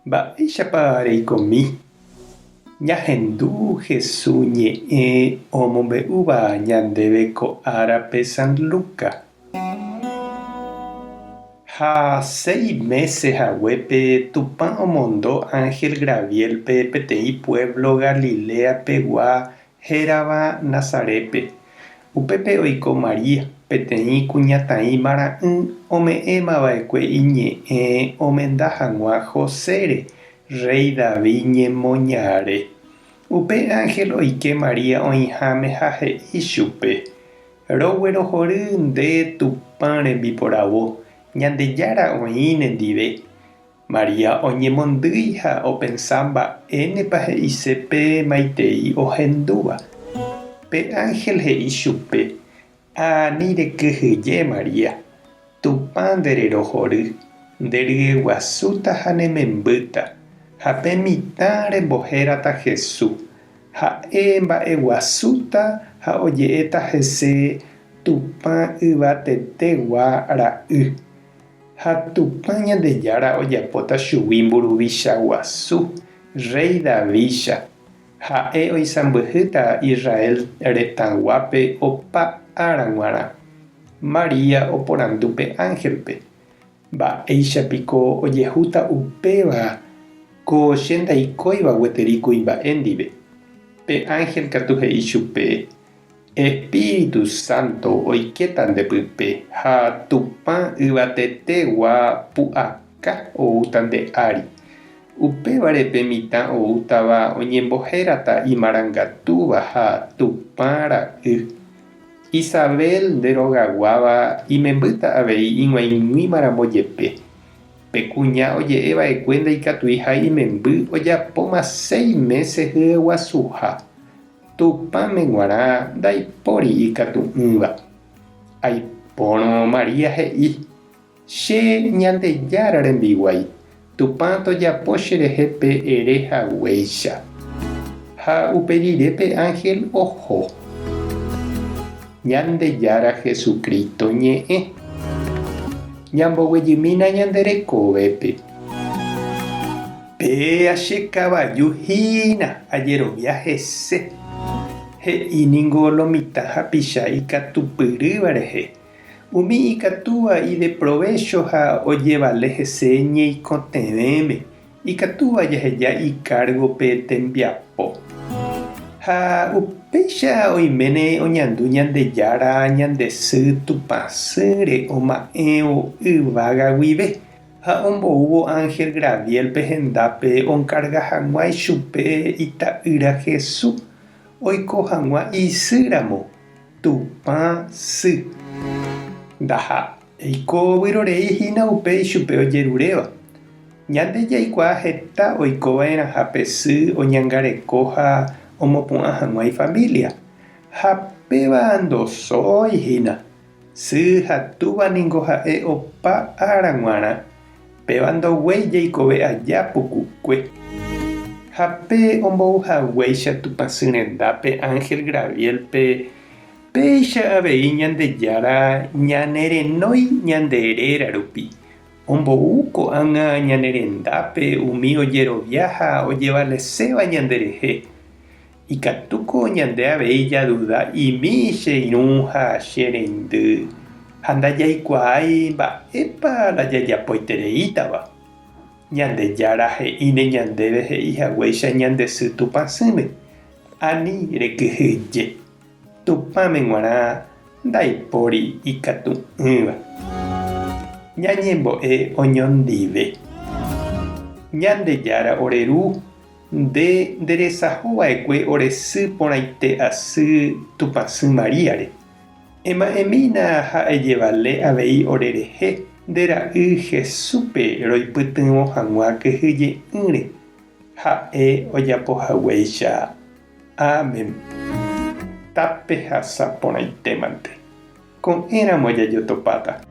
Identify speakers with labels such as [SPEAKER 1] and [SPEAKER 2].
[SPEAKER 1] Mba'éichapa reikomi. Ñahendu Jesús ñe'ẽ omombe'úva ñandéve ko árape San Lucas. Ha 6 meses haguépe Tupã omondo Ángel Gabrielpe peteĩ pueblo Galilea pegua hérava Nazarépe. Upépe oiko Maria, peteĩ kuñataĩ mara'ỹ ome'ẽmava'ekue iñe'ẽ omenda hag̃ua Josére, rey David ñemoñare. Upe Ángel oike Maria oĩháme ha he'i chupe: roguerohory nde Tupã rembiporavo, Ñandejára oĩ nendive. Maria oñemondýi ha opensa mba'énepa he'isépe maitei ohendúva. Pe Ángel he'i chupe: ani rekyhyje Maria, Tupã ndererohory, nderyeguasúta ha nemembýta, ha pe mitã rembohérata Jesús. Ha'e mba'eguasúta ha oje'éta hese Tupã yvatetegua ra'y. Ha Tupã Ñandejára ojapóta chugui mburuvicha guasu, rey Davídcha. Ha'e oisãmbyhýta Israel retãguápe opa ára g̃uarã. Maria oporandu pe Ángelpe: mba'éichapiko ojehúta upéva ko che ndaikóiva gueteri kuimba'e ndive. Pe Ángel katu he'i chupe: Espíritu Santo oiketa ndepýpe ha Tupã yvatetegua pu'aka oúta nde ári. Upévarepe mitã oútava oñembohérata imarangatúva ha Tupã ra'y. Isabel nderogaguáva imembýta avei ig̃uaig̃uímaramo jepe. Pe kuña oje'eva'ekue ndaikatúi ha imemby ojapóma 6 meses hyeguasuha. Tupãme g̃uarã ndaipóri ikatu'ỹva. Aipórõ Maria he'i: che Ñandejára rembiguái, Tupã tojapo cherehe pe ere haguéicha. Ha uperirépe Ángel oho. Ñandejára Jesucristo ñe'ẽ. Ñamboguejymína ñanderekovépe. Pe achekavaju ajerovia hese, he'íniko lo mitã hapicha ikatupyrýva rehe. Umi ikatúva y de provecho ha ojevale hese ñeikotevẽme, ikatúva jaheja icargo pe tembiapo. Ha upéicha oiméne oñandu Ñandejára ñandesy Tupãsýre oma'ẽvo yvága guive. Ha omboúvo Ángel Gabrielpe hendápe onkarga hag̃uái chupe ita'ýra Jesús. Oiko hag̃ua isýramo, Tupã sy. Ndaha eiko vyrorehína upe ichupe ojeruréva. Ñande jaikuaa heta oikova'erã ha pe sy oñangareko ha omopu'ã hag̃uái familia. Ha péva ndosóihína. Sy ha túvaniko ha'e opa ára g̃uarã. Péva ndoguéi jaikove aja pukukue. Ha pe ombouhaguéicha Tupãsy rendápe Ángel Gabrielpe péicha avei Ñandejára ñanerenói ñanderéra rupi. Omboú ko'ág̃a ñanerendápe umi ojerovia ha ojevaleséva ñanderehe. Ikatúko ñande avei jaduda imi che irũ ha che reindy. Ha ndajaikuaái mba'épa la jajapoitereítava. Ñandejára he'íne ñandéve he'ihaguéicha ñandesy Tupãsýme: ani rekyhyje, Tupãme g̃uarã ndaipóri ikatu'ỹva. Ñañembo'e oñondive. Ñandejára oreru nde nderesahova'ekue oresy porãite asy Tupãsy Mariáre. Ema'ẽmína ha ejevale avei orerehe nde ra'y Jesúspe roipytyvõ hag̃ua kyhyje'ỹre. Ha'e ojapohaguéicha. Amén. Tápe hasa porãitémante. Ko'ẽramo jajotopáta.